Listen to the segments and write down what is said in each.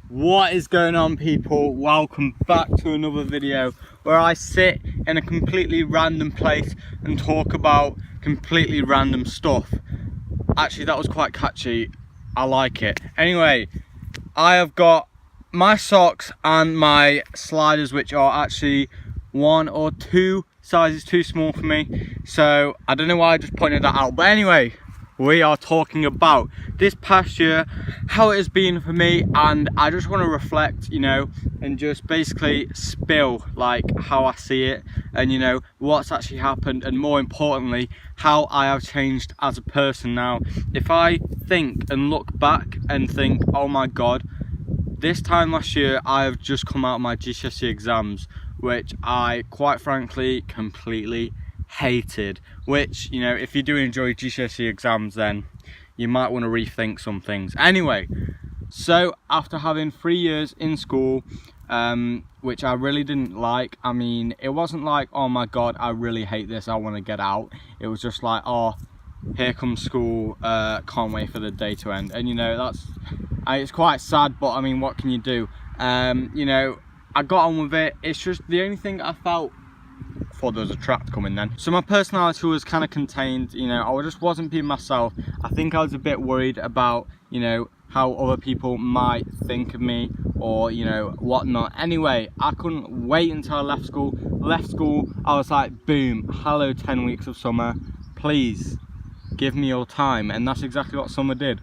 What is going on, people? Welcome back to another video where I sit in a completely random place and talk about completely random stuff. Actually, that was quite catchy. I like it. Anyway, I have got my socks and my sliders, which are actually 1 or 2 sizes too small for me. So I don't know why I just pointed that out. But anyway, we are talking about this past year, how it has been for me, and I just want to reflect, and just basically spill like how I see it, and what's actually happened, and more importantly, how I have changed as a person now. If I think and look back and think, oh my god, this time last year I have just come out of my GCSE exams, which I quite frankly completely hated, which, if you do enjoy GCSE exams, then you might want to rethink some things. Anyway, so after having 3 years in school, which I really didn't like, I mean, it wasn't like, oh my god, I really hate this, I want to get out. It was just like, oh, here comes school, can't wait for the day to end. And it's quite sad, but I mean, what can you do? I got on with it. It's just the only thing I felt, thought there was a trap coming then. So my personality was kind of contained, I just wasn't being myself. I think I was a bit worried about, how other people might think of me, or whatnot. Anyway, I couldn't wait until I left school. I was like, boom, hello 10 weeks of summer, please give me your time. And that's exactly what summer did.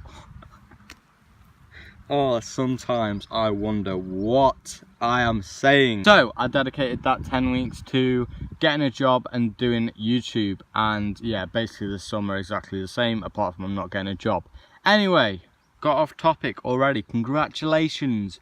Oh, sometimes I wonder what I am saying. So I dedicated that 10 weeks to getting a job and doing YouTube, and yeah, basically this summer exactly the same, apart from I'm not getting a job. Anyway, got off topic already. Congratulations.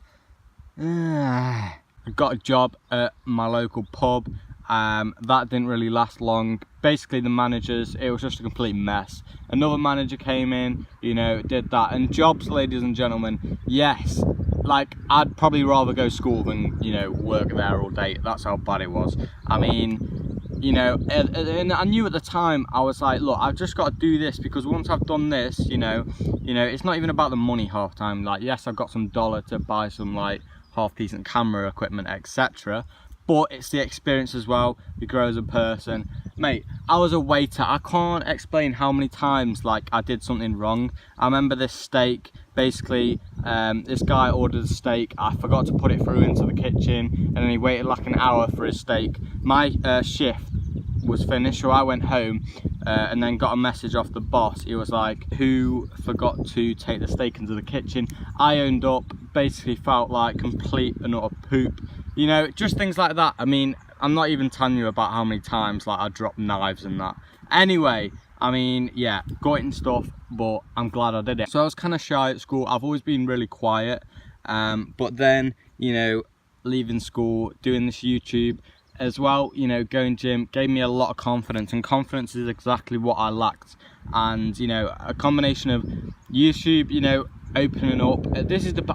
I got a job at my local pub. That didn't really last long. Basically the managers, it was just a complete mess. Another manager came in, did that. And jobs, ladies and gentlemen, yes, like I'd probably rather go to school than work there all day. That's how bad it was. I mean, and I knew at the time, I was like, look, I've just got to do this, because once I've done this, it's not even about the money half time. Like, yes, I've got some dollar to buy some like half decent camera equipment, etc., but it's the experience as well. You grow as a person. Mate, I was a waiter. I can't explain how many times like I did something wrong. I remember this steak, basically this guy ordered a steak, I forgot to put it through into the kitchen, and then he waited like an hour for his steak. My shift was finished, so I went home and then got a message off the boss. He was like, who forgot to take the steak into the kitchen? I owned up, basically felt like complete and utter poop. Just things like that. I mean, I'm not even telling you about how many times like I dropped knives and that. Anyway, I mean, yeah, got it and stuff, but I'm glad I did it. So I was kind of shy at school. I've always been really quiet, but then, leaving school, doing this YouTube as well, going gym gave me a lot of confidence, and confidence is exactly what I lacked. And a combination of YouTube, opening up,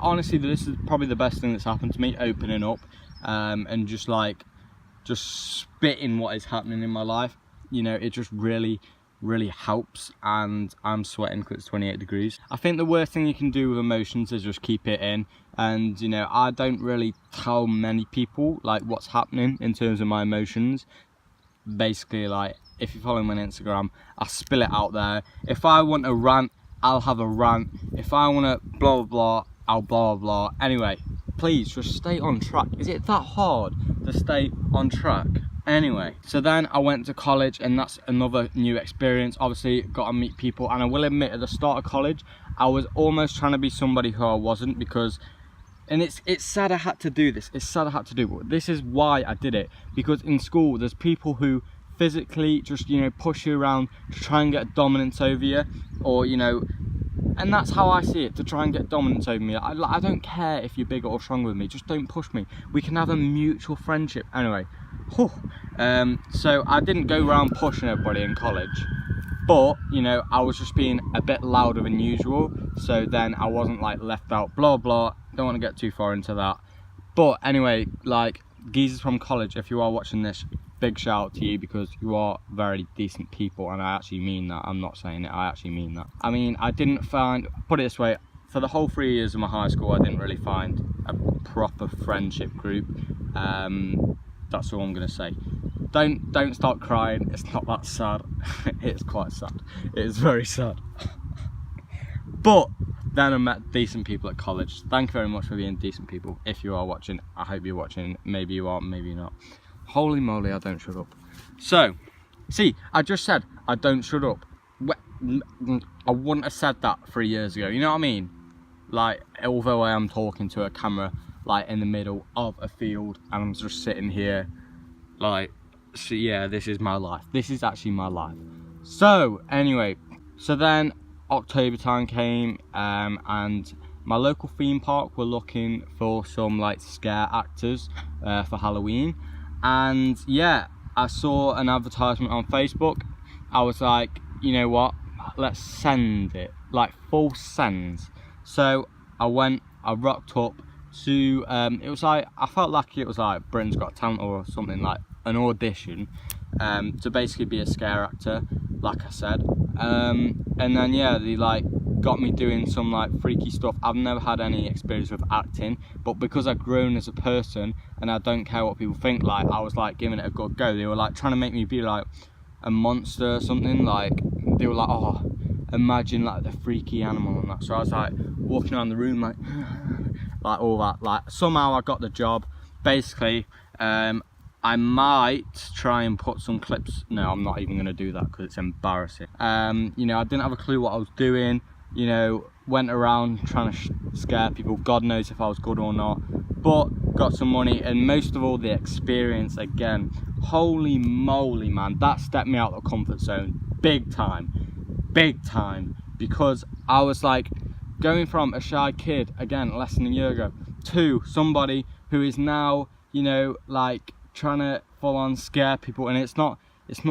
honestly, this is probably the best thing that's happened to me, opening up, and just spitting what is happening in my life. It just really helps, and I'm sweating because it's 28 degrees. I think the worst thing you can do with emotions is just keep it in, and I don't really tell many people like what's happening in terms of my emotions. Basically, like, if you follow me on Instagram, I spill it out there. If I want a rant, I'll have a rant. If I want to blah blah blah, I'll blah blah blah. Anyway, please just stay on track. Is it that hard to stay on track? Anyway, so then I went to college, and that's another new experience. Obviously, got to meet people, and I will admit, at the start of college, I was almost trying to be somebody who I wasn't, because, and it's sad I had to do this. It's sad I had to do, but this is why I did it. Because in school, there's people who physically just push you around to try and get dominance over you, or and that's how I see it, to try and get dominance over me. I don't care if you're bigger or stronger than me, just don't push me. We can have a mutual friendship. Anyway, so I didn't go around pushing everybody in college, but I was just being a bit louder than usual, so then I wasn't like left out, blah blah. Don't want to get too far into that, but anyway, like, geezers from college, if you are watching this, big shout out to you, because you are very decent people, and I actually mean that. I'm not saying it, I actually mean that. I mean, I didn't find, put it this way, for the whole 3 years of my high school, I didn't really find a proper friendship group. That's all I'm gonna say. Don't start crying. It's not that sad. It's quite sad. It is very sad. But then I met decent people at college. Thank you very much for being decent people. If you are watching, I hope you're watching. Maybe you are, maybe you're not. Holy moly, I don't shut up. So, see, I just said I don't shut up. I wouldn't have said that 3 years ago. You know what I mean? Like, although I am talking to a camera, like in the middle of a field, and I'm just sitting here, like, so yeah, this is my life. This is actually my life. So, anyway, so then October time came, and my local theme park were looking for some like scare actors for Halloween, and yeah, I saw an advertisement on Facebook. I was like, you know what, let's send it, like full send. So I rocked up to it was like, I felt like it was like Britain's Got Talent or something, like an audition to basically be a scare actor, like I said. And then yeah, they like got me doing some like freaky stuff. I've never had any experience with acting, but because I've grown as a person and I don't care what people think, like I was like giving it a good go. They were like trying to make me be like a monster or something. Like they were like, oh, imagine like the freaky animal and that. So I was like walking around the room like like all that. Like somehow I got the job. Basically, I might try and put some clips. No, I'm not even going to do that because it's embarrassing. You know, I didn't have a clue what I was doing. You know, went around trying to scare people. God knows if I was good or not. But got some money, and most of all, the experience again. Holy moly, man. That stepped me out of the comfort zone. Big time. Big time. Because I was like going from a shy kid, again, less than a year ago, to somebody who is now, you know, like trying to full on scare people. And it's not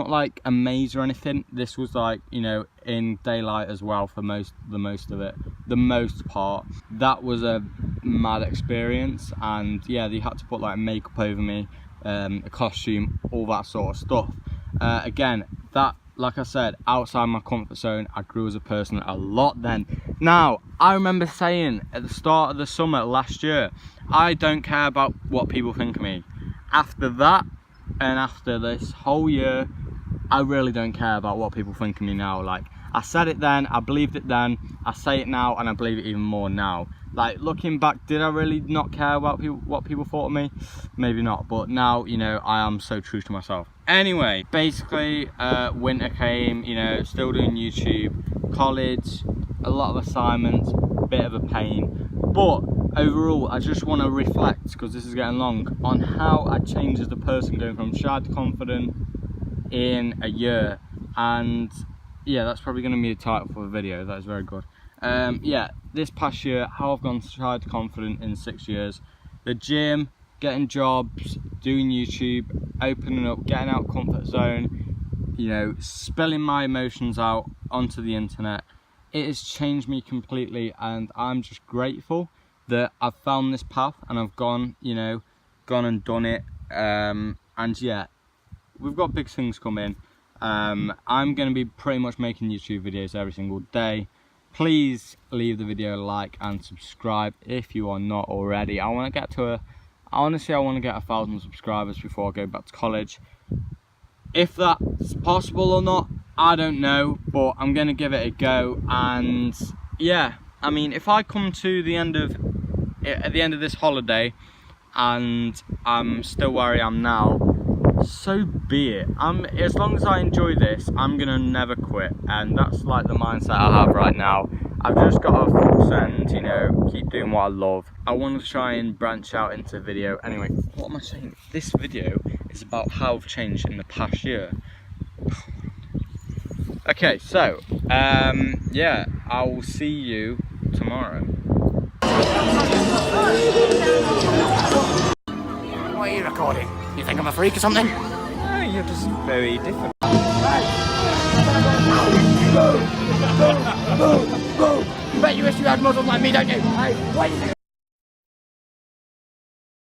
like a maze or anything. This was like, you know, in daylight as well for the most part. That was a mad experience. And yeah, they had to put like makeup over me, a costume, all that sort of stuff. Again, that, like I said, outside my comfort zone. I grew as a person a lot then. Now, I remember saying at the start of the summer last year, I don't care about what people think of me. After that, and after this whole year, I really don't care about what people think of me now. Like, I said it then, I believed it then, I say it now, and I believe it even more now. Like, looking back, did I really not care about what people thought of me? Maybe not, but now, you know, I am so true to myself. Anyway, basically, winter came, you know, still doing YouTube, college, a lot of assignments, bit of a pain. But overall, I just want to reflect, because this is getting long, on how I changed as a person, going from shy to confident in a year. And yeah, that's probably going to be the title for the video. That is very good. Yeah, this past year, how I've gone shy to confident in 6 years. The gym, getting jobs, doing YouTube, opening up, getting out of comfort zone, you know, spilling my emotions out onto the internet. It has changed me completely, and I'm just grateful that I've found this path and I've gone, you know, gone and done it. And yeah, we've got big things coming. I'm going to be pretty much making YouTube videos every single day. Please leave the video a like and subscribe if you are not already. I want to get to honestly, I want to get 1,000 subscribers before I go back to college. If that's possible or not, I don't know, but I'm going to give it a go. And yeah, I mean, if I come to the end of this holiday and I'm still where I am now, so be it. As long as I enjoy this, I'm gonna never quit, and that's like the mindset I have right now. I've just got a full send, you know, keep doing what I love. I want to try and branch out into video. Anyway, what am I saying? This video is about how I've changed in the past year. Okay, so yeah, I will see you tomorrow. What are you recording? You think I'm a freak or something? No, you're just very different. Bet you wish you had muscles like me, don't you? Hey, what are you doing?